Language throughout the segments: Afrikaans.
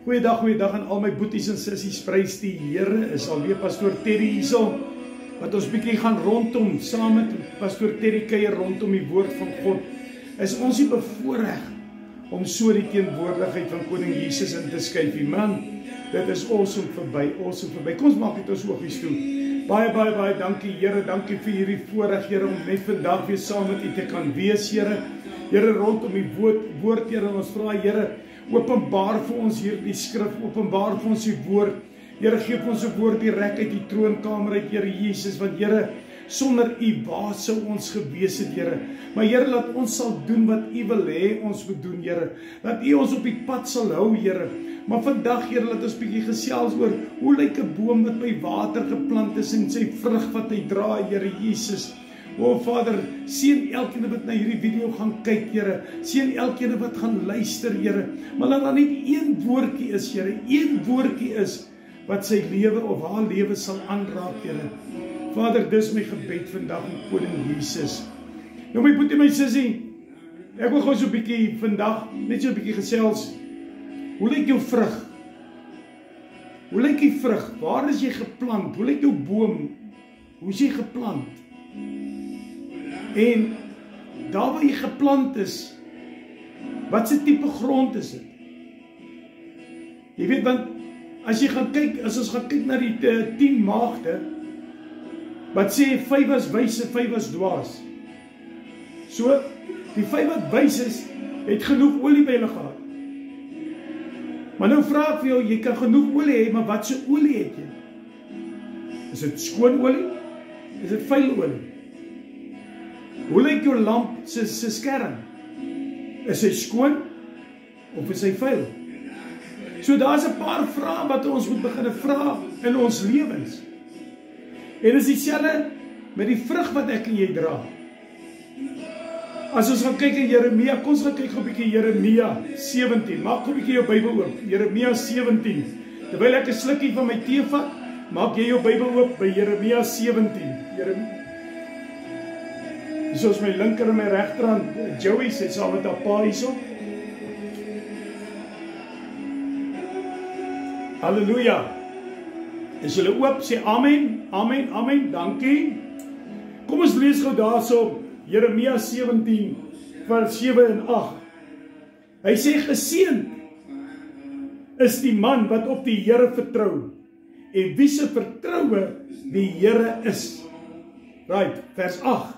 Goeiedag aan al my boeties en sissies, prys die Here, is alweer Pastoor Terry hierso, wat ons bietjie gaan rondom, saam met Pastoor Terry kuier rondom die woord van God. Is ons nie bevoorreg om so die teenwoordigheid van Koning Jesus in te skuif nie, man, dit is awesome verby. Kom ons maak dit ons oogies toe. Baie dankie Here, dankie vir hierdie voorreg Here, om net vandag weer saam met U te kan wees Here. Here, rondom die woord Here, ons vra Here, openbaar vir ons hierdie skrif, openbaar vir ons die woord. Here, gee vir ons die woord direk uit die troonkamer uit, Here Jesus, want Here, sonder U, waar sou ons gewees het, Here? Maar Here, laat ons sal doen wat U wil hê ons moet doen, Here. Laat U ons op die pad sal hou, Here. Maar vandag, Here, laat ons bietjie gesels oor hoe lyk 'n boom wat by water geplant is en sy vrug wat hy dra, Here Jesus. O Vader, seën elkeen wat na hierdie video gaan kyk, Here. Seën elkeen wat gaan luister, Here. Maar laat daar net een woordjie is, Here. Een woordjie is wat sy lewe of haar lewe sal aanraak, Here. Vader, dis my gebed vandag in Koning Jesus. Nou my boetie, my sussie, ek wil gou so 'n bietjie vandag net so 'n bietjie gesels. Hoe lyk jou vrug? Hoe lyk die vrug? Waar is jy geplant? Hoe lyk jou boom? Hoe is jy geplant? En daar waar jy geplant is, wat se tipe grond is dit? Jy weet, want as jy gaan kyk, as ons gaan kyk na die 10 maagde, wat sê 5 was wys en 5 was dwaas. So, die 5 wat wys is, het genoeg olie by hulle gehad. Maar nou vra ek vir jou, jy kan genoeg olie hê, maar wat se olie het jy? Is dit skoon olie? Is dit vuil olie? Hoe lyk jou lamp se skerm? Is hy skoon of is hy vuil? So daar's 'n paar vrae wat ons moet begin vra in ons lewens. En is dieselfde met die vrug wat ek en jy dra. As ons gaan kyk in Jeremia, kom ons gaan kyk 'n bietjie Jeremia 17. Maak 'n bietjie jou Bybel oop. Jeremia 17. Terwyl ek 'n slukkie van my tee vat, maak jy jou Bybel oop by Jeremia 17. Hier is my linker en my regterhand, Joey, sy saam met haar pa hierso. Halleluja. Is julle oop? Sê amen, dankie. Kom ons lees gou daarso Jeremia 17 vers 7 en 8. Hy sê geseënd is die man wat op die Here vertrou en wie se vertroue die Here is. Right, vers 8.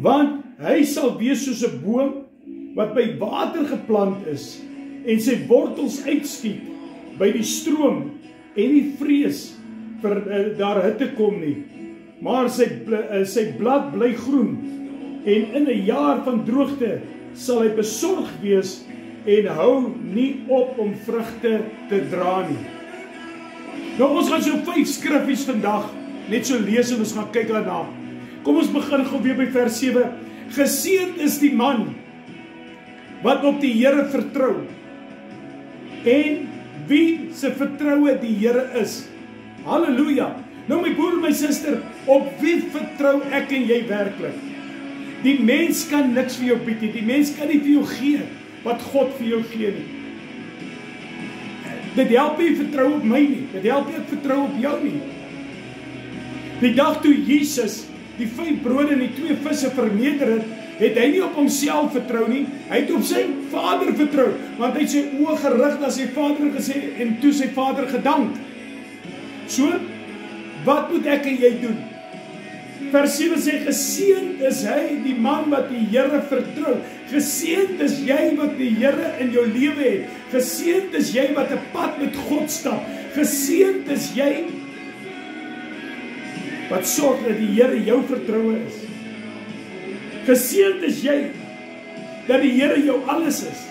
Want hy sal wees soos 'n boom wat by water geplant is en sy wortels uitskiet by die stroom en nie vrees vir daar hitte kom nie. Maar sy blad bly groen en in 'n jaar van droogte sal hy besorg wees en hou nie op om vrugte te dra nie. Nou ons gaan so 5 skriffies vandag net so lees en ons gaan kyk daarna. Kom ons begin gou weer by vers 7. Geseënd is die man wat op die Here vertrou en wie se vertroue die Here is. Halleluja. Nou my broer en my suster, op wie vertrou ek en jy werklik? Die mens kan niks vir jou bied nie. Die mens kan nie vir jou gee wat God vir jou gee nie. Dit help nie vertrou op my nie. Dit help nie ek vertrou op jou nie. Die dag toe Jesus die 5 brode en die 2 visse verneder het hy nie op homself vertrou nie, hy het op sy Vader vertrou, want hy het sy oë gerig na sy Vader gesê en toe sy Vader gedank. So, wat moet ek en jy doen? Vers 7 sê, geseënd is hy, die man wat die Here vertrou. Geseënd is jy wat die Here in jou lewe het. Geseënd is jy wat 'n pad met God stap. Geseënd is jy wat sorg dat die Here jou vertroue is. Geseënd is jy dat die Here jou alles is.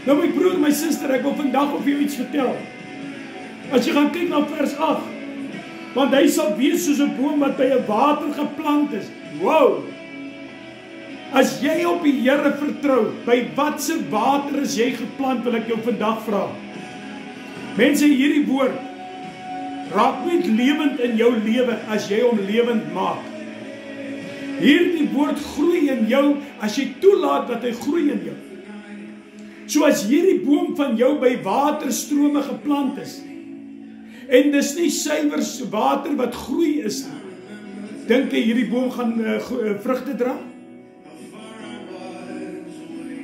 Nou my broer, my suster, ek wil vandag op jou iets vertel. As jy gaan kyk na vers 8, want hy sal wees soos 'n boom wat by 'n water geplant is. Wow! As jy op die Here vertrou, by watse water is jy geplant, wil ek jou vandag vra. Mense, hierdie woord raak net lewend in jou lewe as jy hom lewend maak. Hierdie woord groei in jou as jy toelaat dat hy groei in jou. So as hierdie boom van jou by waterstrome geplant is, en dis nie suiwer water wat groei is nie, dink jy hierdie boom gaan vrugte dra?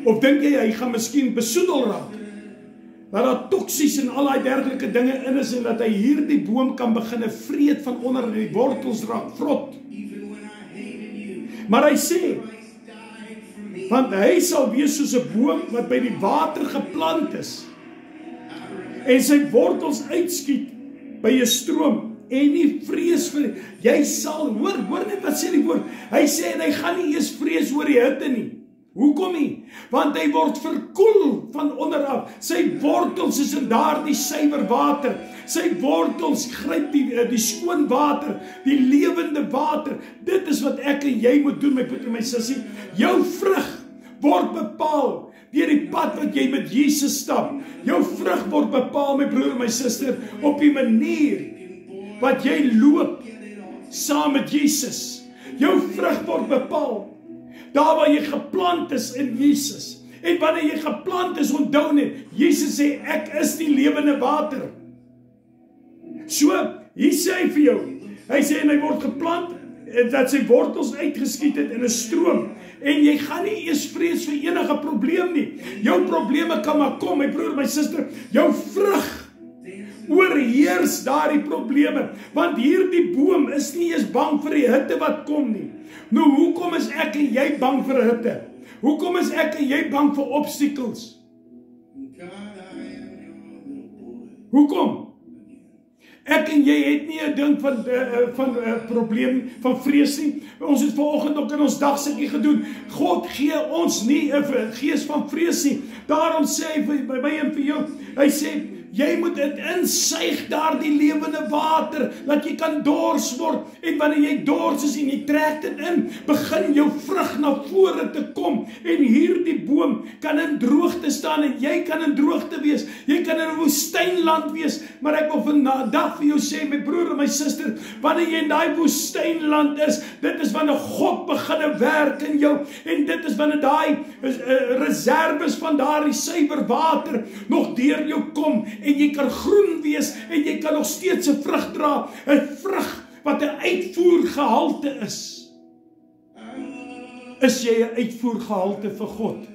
Of dink jy hy gaan miskien besoedel raak? Dat daar toksies en al die dergelike dinge in is en dat hy hierdie boom kan begin vreet van onder en die wortels raak vrot. Maar hy sê, want hy sal wees soos 'n boom wat by die water geplant is en sy wortels uitskiet by 'n stroom en nie vrees vir, jy sal, hoor net wat sê die woord, hy sê en hy gaan nie eers vrees oor die hitte nie. Hoekom nie? Want hy word verkoel van onderaf. Sy wortels is in daardie suiwer water. Sy wortels gryp die skoon water, die lewende water. Dit is wat ek en jy moet doen, my broer en my sussie. Jou vrug word bepaal deur die pad wat jy met Jesus stap. Jou vrug word bepaal, my broer en my suster, op die manier wat jy loop saam met Jesus. Jou vrug word bepaal daar waar jy geplant is in Jesus. En wanneer jy geplant is, onthou net, Jesus sê, ek is die lewende water. So, hier sê hy vir jou, hy sê, en hy word geplant, dat sy wortels uitgeskiet het in 'n stroom, en jy gaan nie eers vrees vir enige probleem nie. Jou probleme kan maar kom, my broer, my suster, jou vrug oorheers daardie probleme, want hierdie boom is nie eens bang vir die hitte wat kom nie. Nou, hoekom is ek en jy bang vir hitte? Hoekom is ek en jy bang vir obstacles? Hoekom? Ek en jy het nie 'n ding van probleem, van vrees nie. Ons het vanoggend ook in ons dagsikkie gedoen. God gee ons nie 'n gees van vrees nie. Daarom sê hy by my en vir jou, hy sê, jy moet dit insuig daardie lewende water, dat jy kan dors word, en wanneer jy dors is en jy trek dit in, begin jou vrug na vore te kom, en hierdie boom kan in droogte staan, en jy kan in droogte wees, jy kan in 'n woestynland wees, maar ek wil vandag vir jou sê, my broer en my suster, wanneer jy in daai woestynland is, dit is wanneer God begin werk in jou, en dit is wanneer daai reserves van daardie suiwer water nog deur jou kom, en jy kan groen wees, en jy kan nog steeds 'n vrug dra, 'n vrug wat 'n uitvoergehalte is. Is jy 'n uitvoergehalte vir God?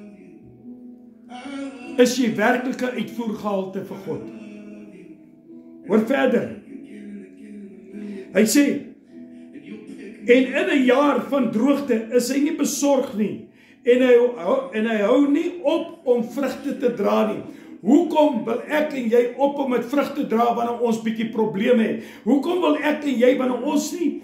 Is jy werklik 'n uitvoergehalte vir God? Hoor verder. Hy sê, en in 'n jaar van droogte is hy nie besorg nie, en hy hou nie op om vrugte te dra nie. Hoekom wil ek en jy op om met vrugte dra wanneer ons bietjie probleme het? Hoekom wil ek en jy wanneer ons nie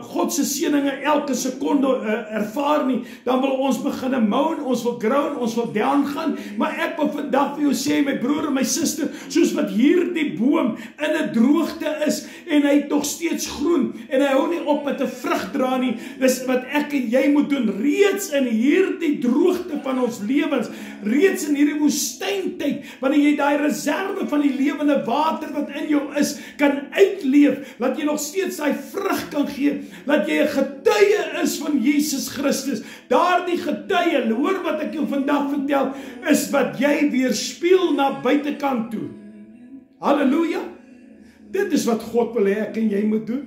God se seëninge elke sekonde ervaar nie, dan wil ons begin moan, ons wil groan, ons wil down gaan, maar ek wil vandag vir jou sê, my broer en my suster, soos wat hierdie boom in 'n droogte is, en hy tog steeds groen, en hy hou nie op met 'n vrug dra nie, dis wat ek en jy moet doen, reeds in hierdie droogte van ons lewens, reeds in hierdie woestyntyd, wanneer jy daai reserve van die lewende water wat in jou is, kan uitleef, dat jy nog steeds daai vrug kan gee, dat jy 'n getuie is van Jesus Christus. Daardie getuie, hoor wat ek jou vandag vertel, is wat jy weerspieël na buitekant toe. Halleluja! Dit is wat God wil hê ek en jy moet doen.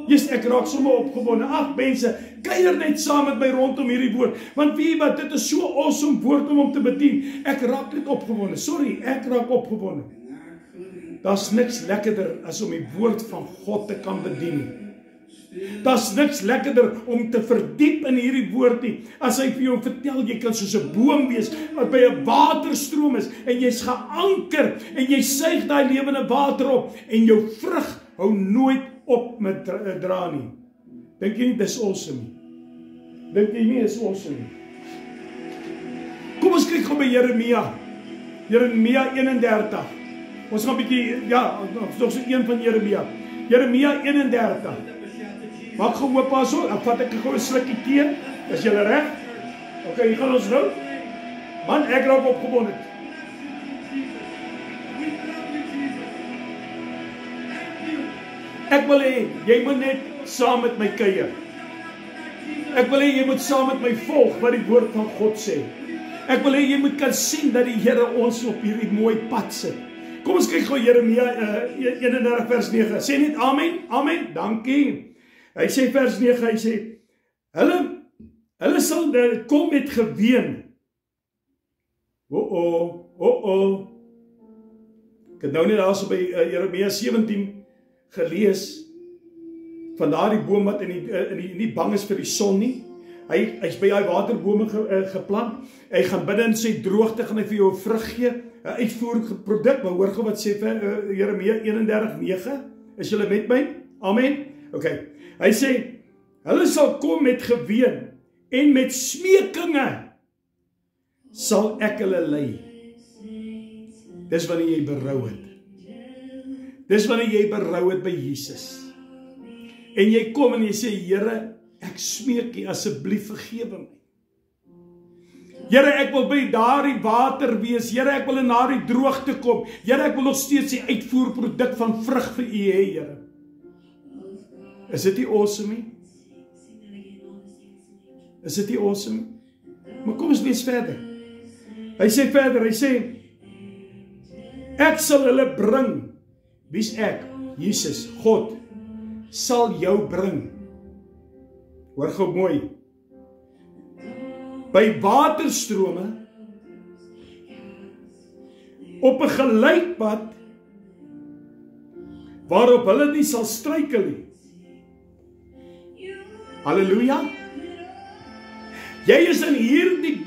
Jesus, ek raak sommer opgewonde. Ag mense, kuier net saam met my rondom hierdie woord, want weet jy wat, dit is so awesome woord om te bedien. Ek raak net opgewonde. Sorry, ek raak opgewonde. Daar's niks lekkerder as om die woord van God te kan bedien. Daar's niks lekkerder om te verdiep in hierdie woord nie, as hy vir jou vertel, jy kan soos 'n boom wees, wat by 'n waterstroom is, en jy's geanker, en jy suig daai lewende water op, en jou vrug hou nooit op met dra nie. Dink jy nie, dis awesome nie? Dink jy nie, dis awesome nie? Kom ons kyk gou by Jeremia 31. Ons gaan 'n bietjie, ja, nog so een van Jeremia 31. Maak gou oop pas so, ek vat ek gou 'n slukkie tee. Is julle reg? OK, hier gaan ons nou. Man, ek raak opgewonde. Ek wil hê jy moet net saam met my kuier. Ek wil hê jy moet saam met my volg wat die woord van God sê. Ek wil hê jy moet kan sien dat die Here ons op hierdie mooi pad sit. Kom ons kyk gou Jeremia 31 vers 9. Sê net amen, amen, dankie. Hy sê vers 9, hy sê, hulle sal kom met geween. Ek het nou net daar so by Jeremia 17 gelees, van daardie boom wat nie bang is vir die son nie. Hy's by daai waterbome geplant. Hy gaan binne in sy droogte gaan hy vir jou 'n vrug gee, 'n uitvoerproduk. Maar hoor gou wat sê Jeremia 31:9. Is julle met my? Amen. Okay. Hy sê, hulle sal kom met geween en met smeekinge sal ek hulle lei. Dis wanneer jy berou het. Dis wanneer jy berou het by Jesus. En jy kom en jy sê, Here, ek smeek U asseblief vergewe my. Here, ek wil by daardie water wees. Here, ek wil in daardie droogte kom. Here, ek wil nog steeds die uitvoerproduk van vrug vir U hê, Here. Is dit nie awesome nie? Is dit nie awesome nie? Maar kom ons lees verder. Hy sê verder, hy sê, ek sal hulle bring. Wie's ek? Jesus, God, sal jou bring. Hoor gou mooi. By waterstrome op 'n gelykpad waarop hulle nie sal struikel nie. Halleluja. Jy is in hierdie,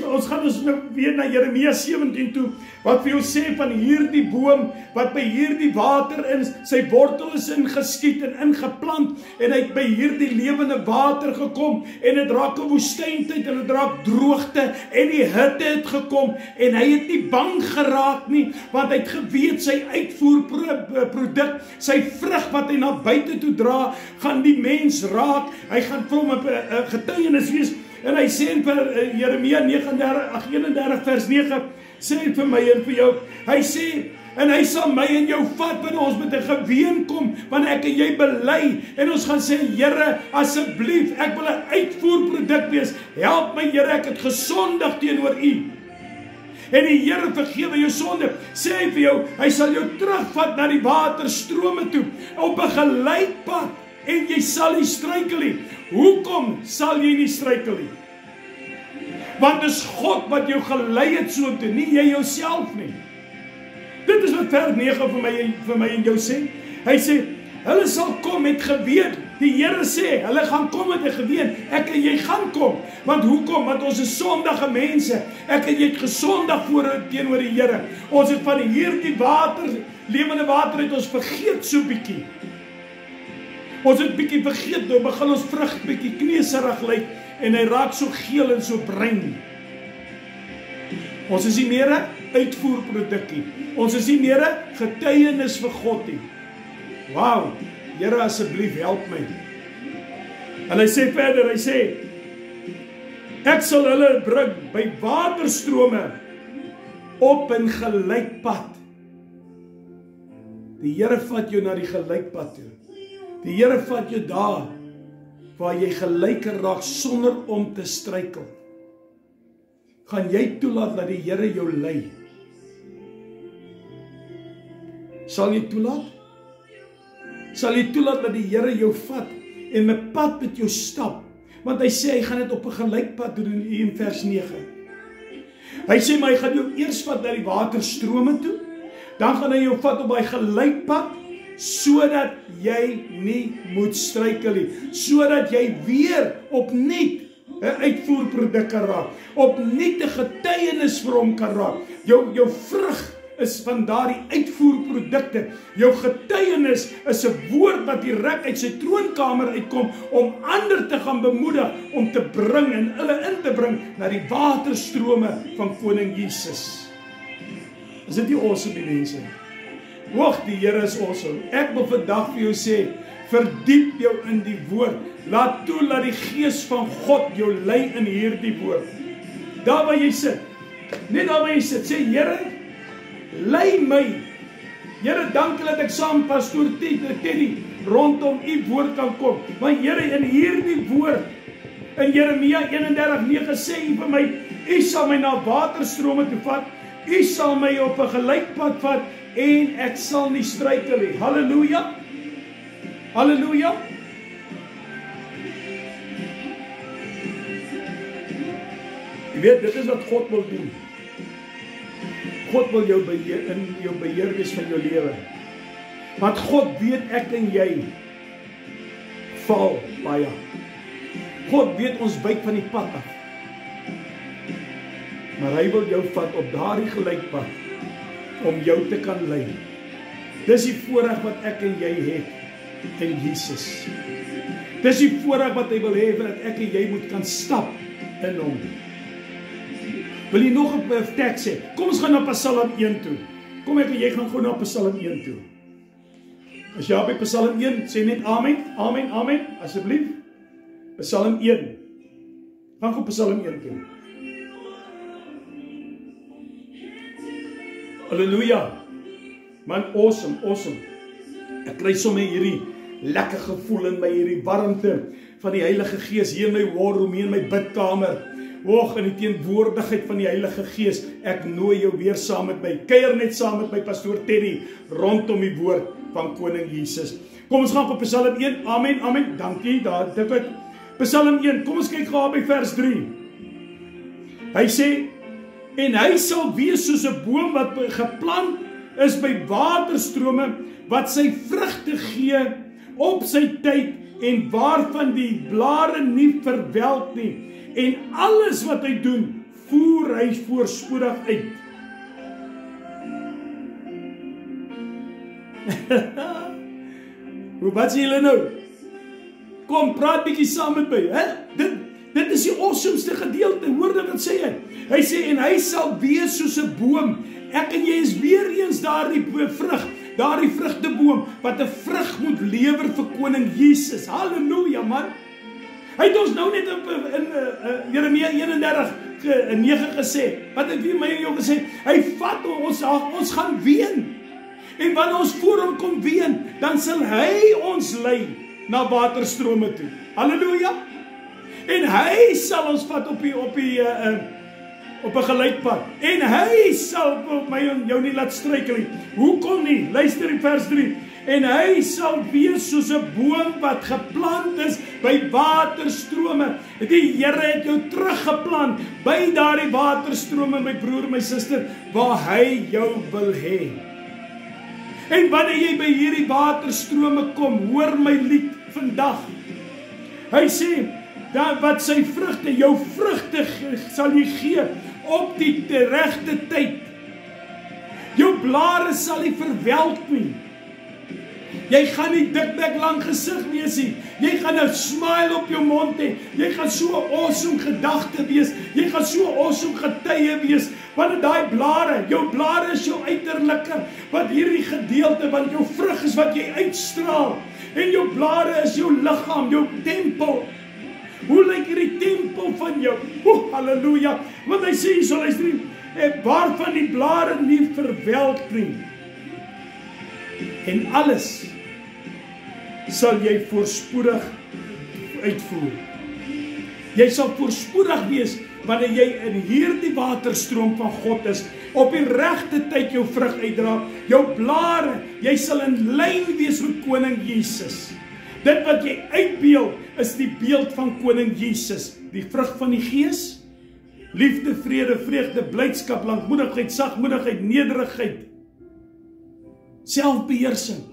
ons gaan nou weer na Jeremia 17 toe, wat vir jou sê van hierdie boom, wat by hierdie water in, sy wortel is ingeskiet en ingeplant, en hy het by hierdie lewende water gekom, en het raak 'n woestyntyd, en het raak droogte, en die hitte het gekom, en hy het nie bang geraak nie, want hy het geweet sy uitvoerproduk, sy vrug wat hy na buite toe dra, gaan die mens raak, hy gaan vir hom 'n getuienis wees. En hy sê in Jeremia 31 vers 9, sê hy vir my en vir jou, hy sê, en hy sal my en jou vat, wanneer ons met 'n geween kom, wanneer ek en jy bely, en ons gaan sê, Here, asseblief, ek wil 'n uitvoerproduk wees, help my Here, ek het gesondig teenoor U. En die Here vergewe jou sonde, sê hy vir jou, hy sal jou terugvat na die waterstrome toe, op 'n gelykpad, en jy sal nie struikel nie. Hoekom sal jy nie struikel nie? Want dis God wat jou gelei het so toe, nie jy jouself nie. Dit is wat vers 9 vir my en jou sê. Hy sê, hulle sal kom met geween. Die Here sê, hulle gaan kom met 'n geween. Ek en jy gaan kom. Want hoekom? Want ons is sondige mense. Ek en jy het gesondig teenoor die Here. Ons het van hierdie water, lewende water, het ons vergeet so bietjie. Ons het bietjie vergeet, nou begin ons vrug bietjie kneserig lyk, en hy raak so geel en so bruin. Ons is nie meer 'n uitvoerproduk nie. Ons is nie meer 'n getuienis vir God nie. Wow, Here, asseblief help my. En hy sê verder, hy sê, ek sal hulle bring by waterstrome op 'n gelykpad. Die Here vat jou na die gelykpad toe. Die Here vat jou daar, waar jy gelyker raak sonder om te struikel. Gaan jy toelaat dat die Here jou lei? Sal jy toelaat? Sal jy toelaat dat die Here jou vat, en 'n pad met jou stap? Want hy sê, hy gaan dit op 'n gelykpad doen in vers 9. Hy sê, maar hy gaan jou eers vat na die waterstrome toe, dan gaan hy jou vat op die gelykpad, sodat jy nie moet struikel nie, sodat jy weer opnuut 'n uitvoerproduk kan raak, opnuut 'n getuienis vir hom kan raak. Jou vrug is van daardie uitvoerprodukte. Jou getuienis is 'n woord wat direk uit sy troonkamer uitkom, om ander te gaan bemoedig, om te bring en hulle in te bring na die waterstrome van Koning Jesus. Is dit nie awesome, die mense? Wag, die Here is awesome. Ek wil vandag vir jou sê, verdiep jou in die woord. Laat toe dat die Gees van God jou lei in hierdie woord. Daar waar jy sit, net daar waar jy sit, sê, Here, lei my. Here, dankie dat ek saam pastoor Teddy rondom U woord kan kom. Maar Here, in hierdie woord, in Jeremia 31:9 sê U vir my, U sal my na waterstrome toe vat. U sal my op 'n gelykpad vat en ek sal nie struikel nie. Halleluja. Halleluja. Jy weet, dit is wat God wil doen. God wil jou beheer, in jou beheer wees van jou lewe. Want God weet ek en jy val baie. God weet ons wyk van die pad af. Maar hy wil jou vat op daardie gelykpad om jou te kan lei. Dis die voorreg wat ek en jy het in Jesus. Dis die voorreg wat hy wil hê dat ek en jy moet kan stap in hom. Wil jy nog 'n teks sê? Kom ons gaan na Psalm 1 toe. Kom ek en jy gaan gou na Psalm 1 toe. As jy by Psalm 1 sê net amen, amen, amen, asseblief. Psalm 1. Gaan gou Psalm 1 toe. Halleluja. Man, awesome, awesome. Ek kry sommer hierdie lekker gevoel in my, hierdie warmte van die Heilige Gees hier in my war room, hier in my bidkamer. Hoog in die teenwoordigheid van die Heilige Gees. Ek nooi jou weer saam met my. Kuier net saam met my pastoor Teddy rondom die woord van Koning Jesus. Kom ons gaan op Psalm 1. Amen, amen. Dankie, daar dit het. Psalm 1. Kom ons kyk gou by vers 3. Hy sê, en hy sal wees soos 'n boom wat geplant is by waterstrome, wat sy vrugte gee op sy tyd en waarvan die blare nie verwelk nie. En alles wat hy doen, voer hy voorspoedig uit. Wat sê julle nou? Kom, praat bietjie saam met my. Dit is die awesomeste gedeelte. Hoor dit wat sê hy? Hy sê, en hy sal wees soos 'n boom. Ek en jy is weer eens daardie vrug, daardie vrugteboom, wat 'n vrug moet lewer vir Koning Jesus. Halleluja, man. Hy het ons nou net in Jeremia 31:9 gesê, wat het vir my en jou gesê, hy vat ons gaan ween, en wanneer ons voor hom kom ween, dan sal hy ons lei na waterstrome toe, halleluja, en hy sal ons vat op 'n gelykpad, en hy sal my en jou nie laat struikel nie. Hoekom nie? Luister in vers 3, en hy sal wees soos 'n boom wat geplant is by waterstrome. Die Here het jou teruggeplant by daardie waterstrome, my broer, my suster, waar hy jou wil hê. En wanneer jy by hierdie waterstrome kom, hoor my lied vandag. Hy sê, dat wat sy vrugte, jou vrugte sal jy gee op die regte tyd. Jou blare sal nie verwelk nie. Jy gaan nie dikbek lang gesig wees nie. Jy gaan 'n smile op jou mond hê. Jy gaan so 'n awesome gedagte wees. Jy gaan so 'n awesome getuie wees. Want daai blare, jou blare is jou uiterlike, wat hierdie gedeelte, want jou vrug is wat jy uitstraal. En jou blare is jou liggaam, jou tempel. Hoe lyk hierdie tempel van jou? Halleluja. Want hy sê, so luister, waarvan die blare nie verwelk nie. En alles sal jy voorspoedig uitvoer. Jy sal voorspoedig wees wanneer jy in hierdie waterstroom van God is, op die regte tyd jou vrug uitdra, jou blare, jy sal in lyn wees met Koning Jesus. Dit wat jy uitbeeld is die beeld van Koning Jesus, die vrug van die Gees, liefde, vrede, vreugde, blydskap, lankmoedigheid, sagmoedigheid, nederigheid, selfbeheersing.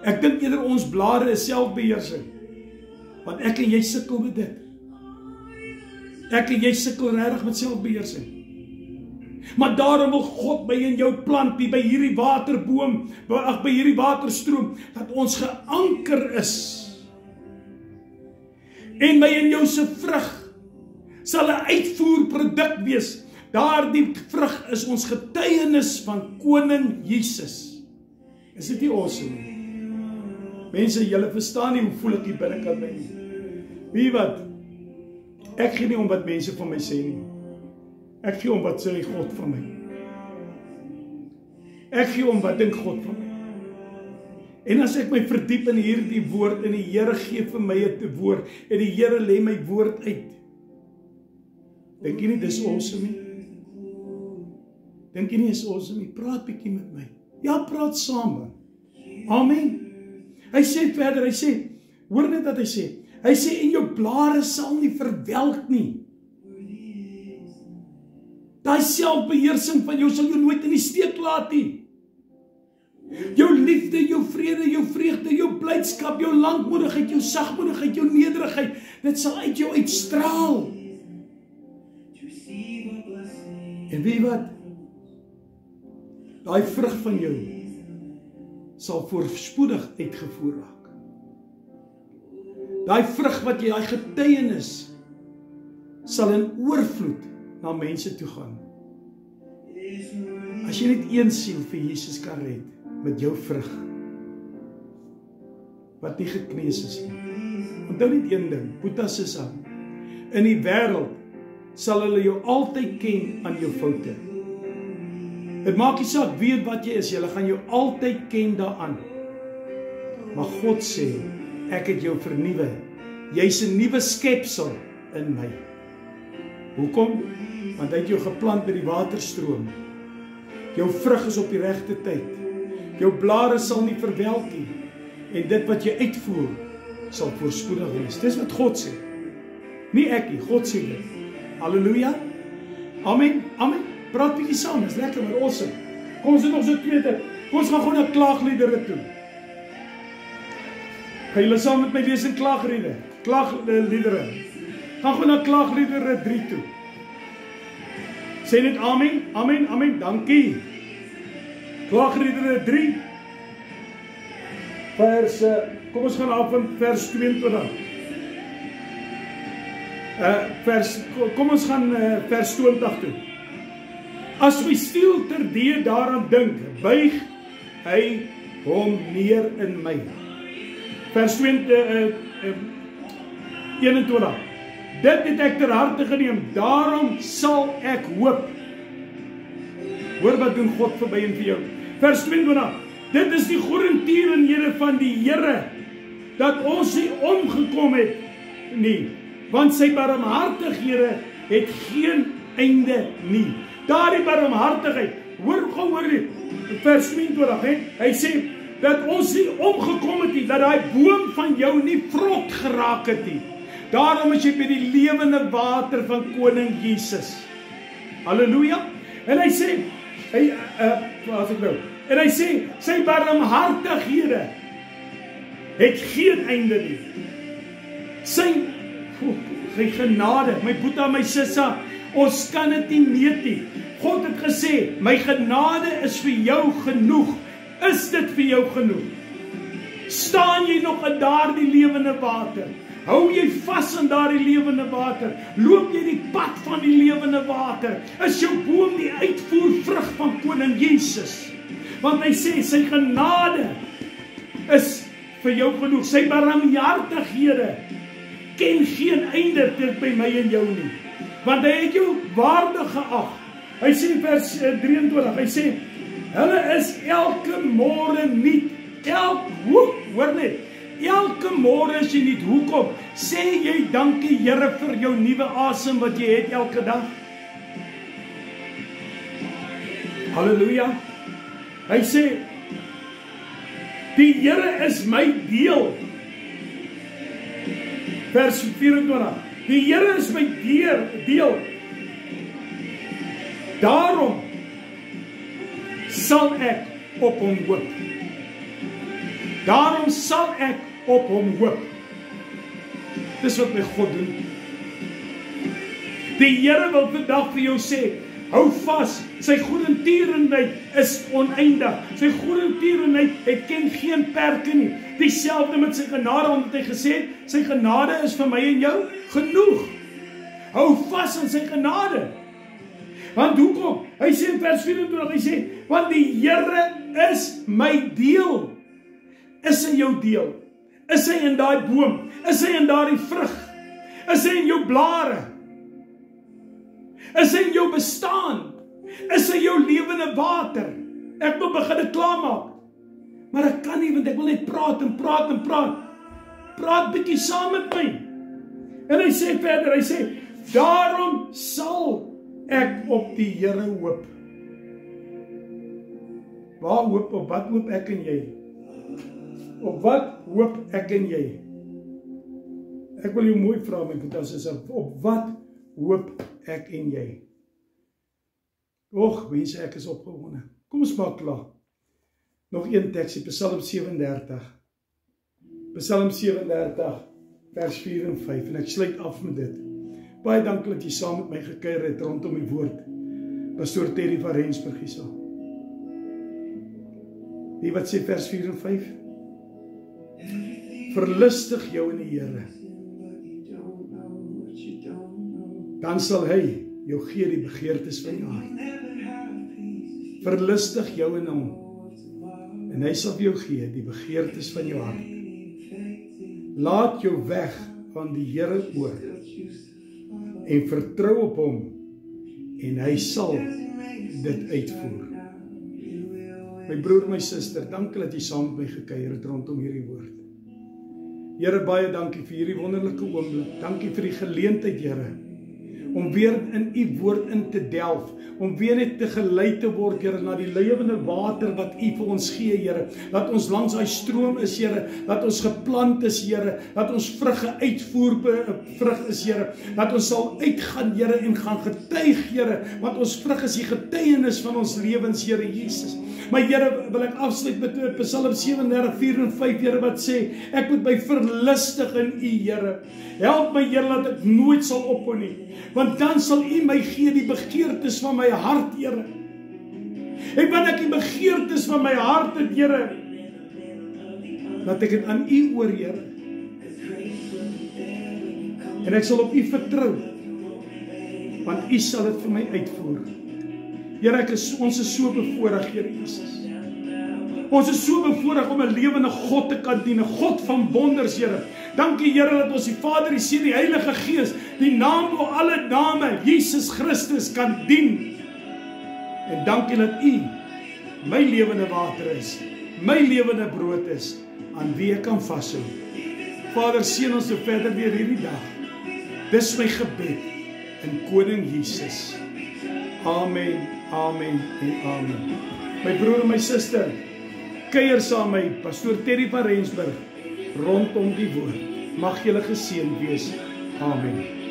Ek dink eerder ons blare is selfbeheersing, want ek en jy sukkel met dit. Ek en jy sukkel regtig met selfbeheersing. Maar daarom wil God by in jou plant, by hierdie waterboom, by hierdie waterstroom, dat ons geanker is. En by in jou se vrug sal 'n uitvoerproduk wees. Daardie vrug is ons getuienis van Koning Jesus. Is dit nie awesome nie? Mense, julle verstaan nie hoe voel ek hier binnekant my nie. Wie wat? Ek gee nie om wat mense van my sê nie. Ek gee om wat sê God van my. Ek gee om wat dink God van my. En as ek my verdiep in hierdie woord, en die Here gee vir my 'n woord, en die Here lê my woord uit, Dink jy nie dis awesome nie? Dink jy nie is awesome nie? Praat bietjie met my. Ja, praat saam man. Amen. Hy sê verder, hy sê, hoor net wat hy sê. Hy sê en jou blare sal nie verwelk nie. Daai selfbeheersing van jou sal jou nooit in die steek laat nie. Jou liefde, jou vrede, jou vreugde, jou blydskap, jou lankmoedigheid, jou sagmoedigheid, jou nederigheid, dit sal uit jou uitstraal. En weet wat? Daai vrug van jou sal voorspoedig uitgevoer raak. Daai vrug wat jy, daai getuienis sal in oorvloed na mense toe gaan. As jy net een siel vir Jesus kan red met jou vrug wat nie gekneus is nie. Onthou net een ding, Boeta Sissa, in die wêreld sal hulle jou altyd ken aan jou foute. Dit maak nie saak weet wat jy is, hulle gaan jou altyd ken daaraan. Maar God sê, ek het jou vernuwe. Jy's 'n nuwe skepsel in my. Hoekom? Want hy het jou geplant by die waterstroom. Jou vrug is op die regte tyd. Jou blare sal nie verwelk nie. En dit wat jy uitvoer, sal voorspoedig wees. Dis wat God sê. Nie ek nie, God sê dit. Halleluja. Amen. Amen. Praat bietjie saam, is lekker, maar awesome. Kom ons doen nog so tweede. Kom ons gaan gewoon na klaagliedere toe. Gaan julle saam met my lees in klaagliedere? Klaagliedere. Gaan gewoon na klaagliedere 3 toe. Sê net amen, amen, amen, dankie. Klaagliedere 3. Kom ons gaan af van vers 22. Kom ons gaan vers 20 toe. As my stiel terdee daaraan dink, buig hy hom neer in my. Vers 21. Dit het ek ter harte geneem, daarom sal ek hoop. Hoor wat doen God verby en vir jou. Vers 22. Dit is die goedertierenhede van die Here, dat ons nie omgekom het nie, want sy barmhartighede het geen einde nie. Daardie barmhartigheid, hoor dit, vers 22, hy sê, dat ons nie omgekom het nie, dat daai boom van jou nie vrot geraak het nie. Daarom is jy by die lewende water van Koning Jesus. Halleluja. En hy sê, en hy sê, sy barmhartighede het geen einde nie. Sy genade, my Boeta, my Sissa, ons kan dit nie meet nie. God het gesê, my genade is vir jou genoeg. Is dit vir jou genoeg? Staan jy nog in daardie lewende water? Hou jy vas in daardie lewende water? Loop jy die pad van die lewende water? Is jou boom die uitvoervrug van Koning Jesus? Want hy sê, sy genade is vir jou genoeg. Sy barmhartighede ken geen einde tot by my en jou nie. Want hy het jou waardig geag. Hy sê vers 23, hy sê, hulle is elke môre nuut. Hoor net, elke môre is jy nuut. Hoekom? Sê jy dankie Here vir jou nuwe asem wat jy het elke dag? Halleluja. Hy sê, die Here is my deel. Vers 24. Die Here is my deel. Daarom sal ek op hom hoop. Daarom sal ek op hom hoop. Dis wat my God doen. Die Here wil vandag vir jou sê, hou vas, sy goedertierenheid is oneindig. Sy goedertierenheid het ken geen perke nie. Dieselfde met sy genade, omdat hy gesê het, sy genade is vir my en jou genoeg. Hou vas aan sy genade. Want hoekom? Hy sê in vers 24, hy sê, want die Here is my deel. Is hy jou deel? Is hy in daai boom? Is hy in daai vrug? Is hy in jou blare? Is hy in jou bestaan? Is hy jou lewende water? Ek wil begin dit klaarmaak. Maar ek kan nie, want ek wil net praat en praat en praat. Praat bietjie saam met my. En hy sê verder, hy sê, Daarom sal ek op die Here hoop. Waar hoop, op wat hoop ek en jy? Op wat hoop ek en jy? Ek wil jou mooi vra, my broers, op wat hoop ek en jy? Och, mense, ek is opgewonde. Kom ons maak klaar. Nog een teksie, Psalm 37. Psalm 37, vers 4 en 5, en ek sluit af met dit. Baie dankie dat jy saam met my gekuier het rondom die woord. Pastoor Terry van Rensburg hierso. Die wat sê vers 4 en 5? Verlustig jou in die Here. Dan sal hy jou gee die begeertes van jou hart. Verlustig jou in hom. En hy sal jou gee die begeertes van jou hart. Laat jou weg van die Here oor. En vertrou op hom. En hy sal dit uitvoer. My broer, my suster, dankie dat jy saam met my gekuier het rondom hierdie woord. Here, baie dankie vir hierdie wonderlike oomblik. Dankie vir die geleentheid, Here, om weer in u woord in te delf, om weer net te gelei te word, Here, na die lewende water wat u vir ons gee, Here. Laat ons langs daai stroom is, Here. Laat ons geplant is, Here. Laat ons vrugte uitvoer vrug is, Here. Laat ons sal uitgaan, Here, en gaan getuig, Here, want ons vrug is die getuienis van ons lewens, Here Jesus. Maar Here, wil ek afsluit met Psalm 37, 4 en 5, Here, wat sê, ek moet my verlustig in u, Here. Help my, Here, dat ek nooit sal ophou nie, want dan sal u my gee die begeertes van my hart, Here. En wanneer ek die begeertes van my hart het, Here, laat ek dit aan u oor, Here. En ek sal op u vertrou, want u sal dit vir my uitvoer. Here, ons is so bevoorreg, Here Jesus. Ons is so bevoorreg om 'n lewende God te kan dien, 'n God van wonders, Here. Dankie, Here, dat ons die Vader, die Seun, die Heilige Gees, die naam bo alle name, Jesus Christus, kan dien. En dankie dat u my lewende water is, my lewende brood is, aan wie ek kan vashou. Vader, seën ons so verder weer hierdie dag. Dis my gebed in Koning Jesus. Amen, amen en amen. My broer en my suster, kuier saam my, Pastoor Terry van Rensburg, rondom die woord. Mag julle geseën wees. Amen.